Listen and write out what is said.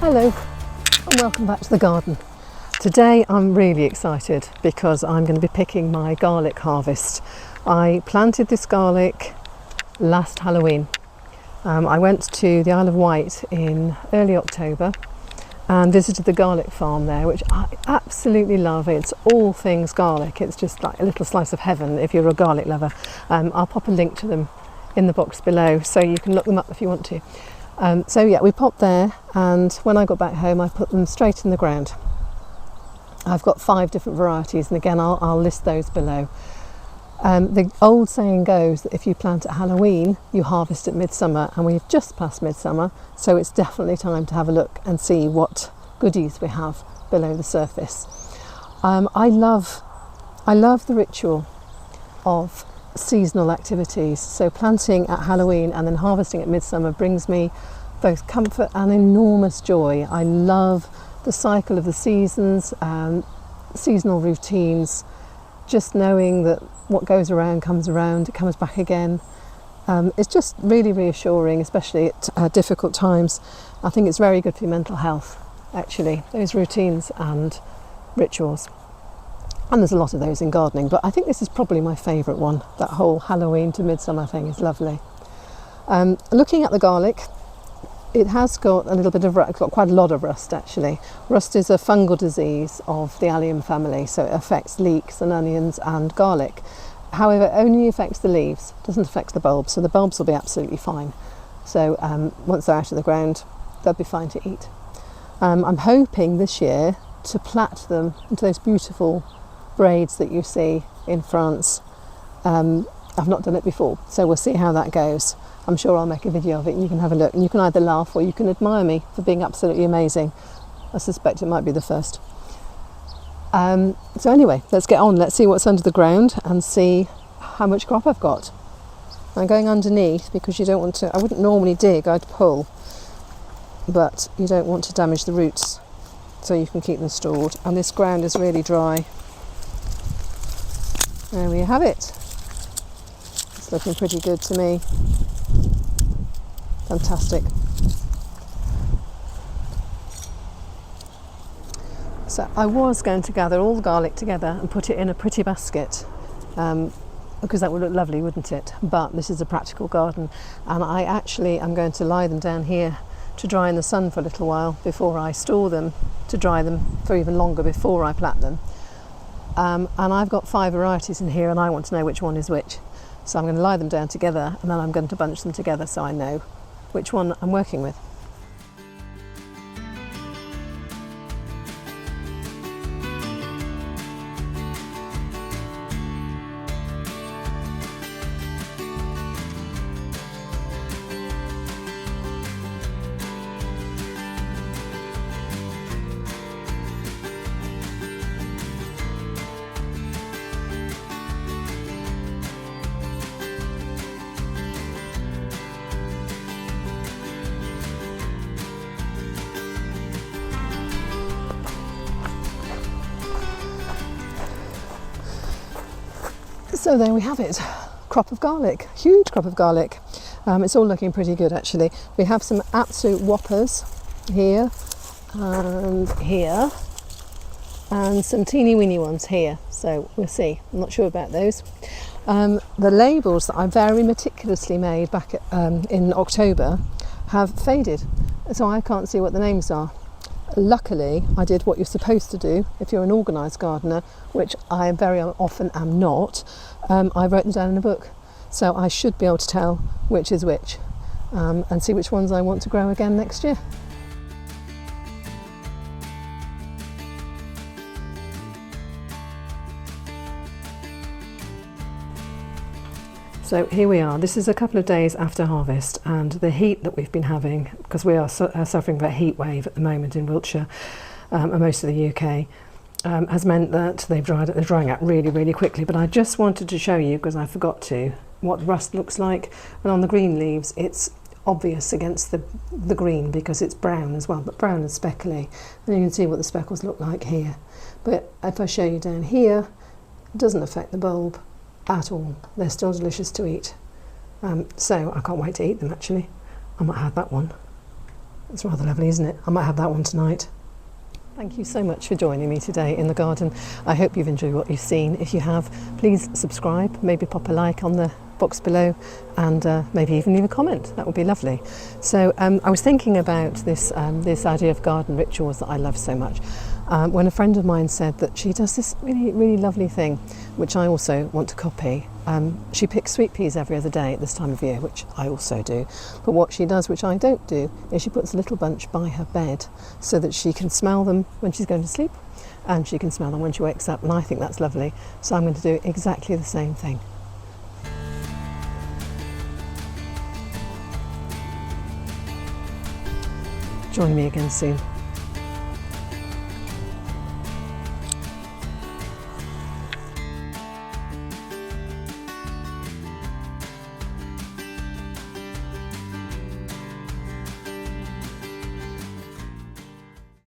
Hello and welcome back to the garden. Today I'm really excited because I'm going to be picking my garlic harvest. I planted this garlic last Halloween. I went to the Isle of Wight in early October and visited the garlic farm there, which I absolutely love. It's all things garlic. It's just like a little slice of heaven if you're a garlic lover. I'll pop a link to them in the box below so you can look them up if you want to. So yeah, we popped there, and when I got back home I put them straight in the ground. I've got 5 different varieties, and again I'll list those below. The old saying goes that if you plant at Halloween you harvest at midsummer, and we've just passed midsummer, so it's definitely time to have a look and see what goodies we have below the surface. I love the ritual of seasonal activities, so planting at Halloween and then harvesting at midsummer brings me both comfort and enormous joy. I love the cycle of the seasons, seasonal routines, just knowing that what goes around comes around, it comes back again. It's just really reassuring, especially at difficult times. I think it's very good for your mental health, actually, those routines and rituals. And there's a lot of those in gardening, but I think this is probably my favourite one. That whole Halloween to midsummer thing is lovely. Looking at the garlic, it has got a little bit of rust, got quite a lot of rust actually. Rust is a fungal disease of the allium family, so it affects leeks and onions and garlic. However, it only affects the leaves, doesn't affect the bulbs, so the bulbs will be absolutely fine. So once they're out of the ground, they'll be fine to eat. I'm hoping this year to plait them into those beautiful braids that you see in France. I've not done it before, so we'll see how that goes. I'm sure I'll make a video of it and you can have a look, and you can either laugh or you can admire me for being absolutely amazing. I suspect it might be the first. So anyway, let's get on. Let's see what's under the ground and see how much crop I've got. I'm going underneath because you don't want to, I wouldn't normally dig, I'd pull, but you don't want to damage the roots, so you can keep them stored. And this ground is really dry. There we have it. It's looking pretty good to me. Fantastic. So I was going to gather all the garlic together and put it in a pretty basket, because that would look lovely, wouldn't it? But this is a practical garden, and I actually am going to lie them down here to dry in the sun for a little while before I store them, to dry them for even longer before I plait them. And I've got 5 varieties in here, and I want to know which one is which. So I'm going to lie them down together, and then I'm going to bunch them together so I know which one I'm working with. So there we have it, crop of garlic, huge crop of garlic. It's all looking pretty good actually. We have some absolute whoppers here and here, and some teeny weeny ones here, so we'll see. I'm not sure about those. The labels that I very meticulously made back in October have faded, so I can't see what the names are. Luckily, I did what you're supposed to do if you're an organised gardener, which I very often am not. I wrote them down in a book, so I should be able to tell which is which, and see which ones I want to grow again next year. So here we are. This is a couple of days after harvest, and the heat that we've been having, because we are suffering from a heat wave at the moment in Wiltshire and most of the UK, has meant that they're drying out really, really quickly. But I just wanted to show you, because I forgot to, what rust looks like. And on the green leaves, it's obvious against the green because it's brown as well, but brown and speckly. And you can see what the speckles look like here. But if I show you down here, it doesn't affect the bulb at all. They're still delicious to eat. So I can't wait to eat them actually. I might have that one. It's rather lovely, isn't it? I might have that one tonight. Thank you so much for joining me today in the garden. I hope you've enjoyed what you've seen. If you have, please subscribe, maybe pop a like on the box below, and maybe even leave a comment. That would be lovely. So I was thinking about this idea of garden rituals that I love so much. When a friend of mine said that she does this really lovely thing, which I also want to copy. She picks sweet peas every other day at this time of year, which I also do. But what she does, which I don't do, is she puts a little bunch by her bed so that she can smell them when she's going to sleep, and she can smell them when she wakes up, and I think that's lovely. So I'm going to do exactly the same thing. Join me again soon.